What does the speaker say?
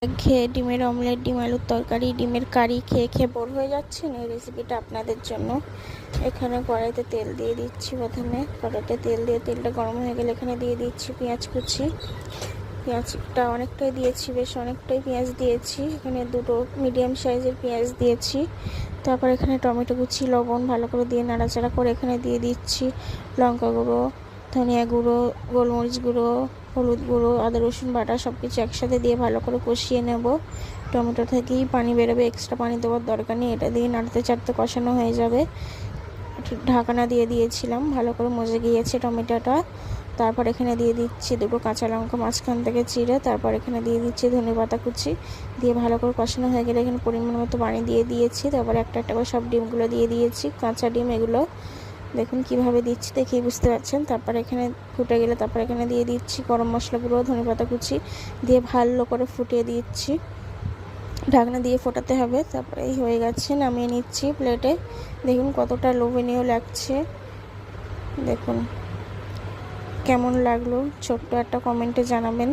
খেয়ে ডিমের অমলেট, ডিম আলুর তরকারি, ডিমের কারি খেয়ে খেয়ে বোর হয়ে যাচ্ছেন, এই রেসিপিটা আপনাদের জন্য। এখানে কড়াইতে তেল দিয়ে দিচ্ছি। প্রথমে কড়াইতে তেল দিয়ে তেলটা গরম হয়ে গেলে এখানে দিয়ে দিচ্ছি পেঁয়াজ কুচি। পেঁয়াজটা অনেকটাই দিয়েছি, বেশ অনেকটাই পেঁয়াজ দিয়েছি। এখানে দুটো মিডিয়াম সাইজের পেঁয়াজ দিয়েছি। তারপর এখানে টমেটো কুচি, লবণ ভালো করে দিয়ে নাড়াচাড়া করে এখানে দিয়ে দিচ্ছি লঙ্কা গুঁড়ো, ধনিয়া গুঁড়ো, গোলমরিচ গুঁড়ো, হলুদ গুঁড়ো, আদা রসুন বাটা সব কিছু একসাথে দিয়ে ভালো করে কষিয়ে নেব। টমেটো থেকেই পানি বেরোবে, এক্সট্রা পানি দেওয়ার দরকার নেই। এটা দিয়ে নাড়তে চাড়তে কষানো হয়ে যাবে। ঢাকনা দিয়ে দিয়েছিলাম, ভালো করে মজে গিয়েছে টমেটোটা। তারপর এখানে দিয়ে দিচ্ছি দুটো কাঁচা লঙ্কা মাঝখান থেকে চিড়ে। তারপর এখানে দিয়ে দিচ্ছি ধনেপাতা কুচি, দিয়ে ভালো করে কষানো হয়ে গেলে এখানে পরিমাণ মতো পানি দিয়ে দিয়েছি। তারপর একটা একটা করে সব ডিমগুলো দিয়ে দিয়েছি, কাঁচা ডিম এগুলো। দেখুন কিভাবে দিচ্ছি, দেখেই বুঝতে পারছেন। তারপর এখানে ফুটে গেলে তারপর এখানে দিয়ে দিচ্ছি গরম মশলা গুঁড়ো, ধনেপাতা কুচি দিয়ে ভালো করে ফুটিয়ে দিচ্ছি। ঢাকনা দিয়ে ফোটাতে হবে। তারপরে এই হয়ে গেছে, নামিয়ে নিচ্ছি প্লেটে। দেখুন কতটা লোভনীয় লাগছে। দেখুন কেমন লাগলো ছোট্ট একটা কমেন্টে জানাবেন।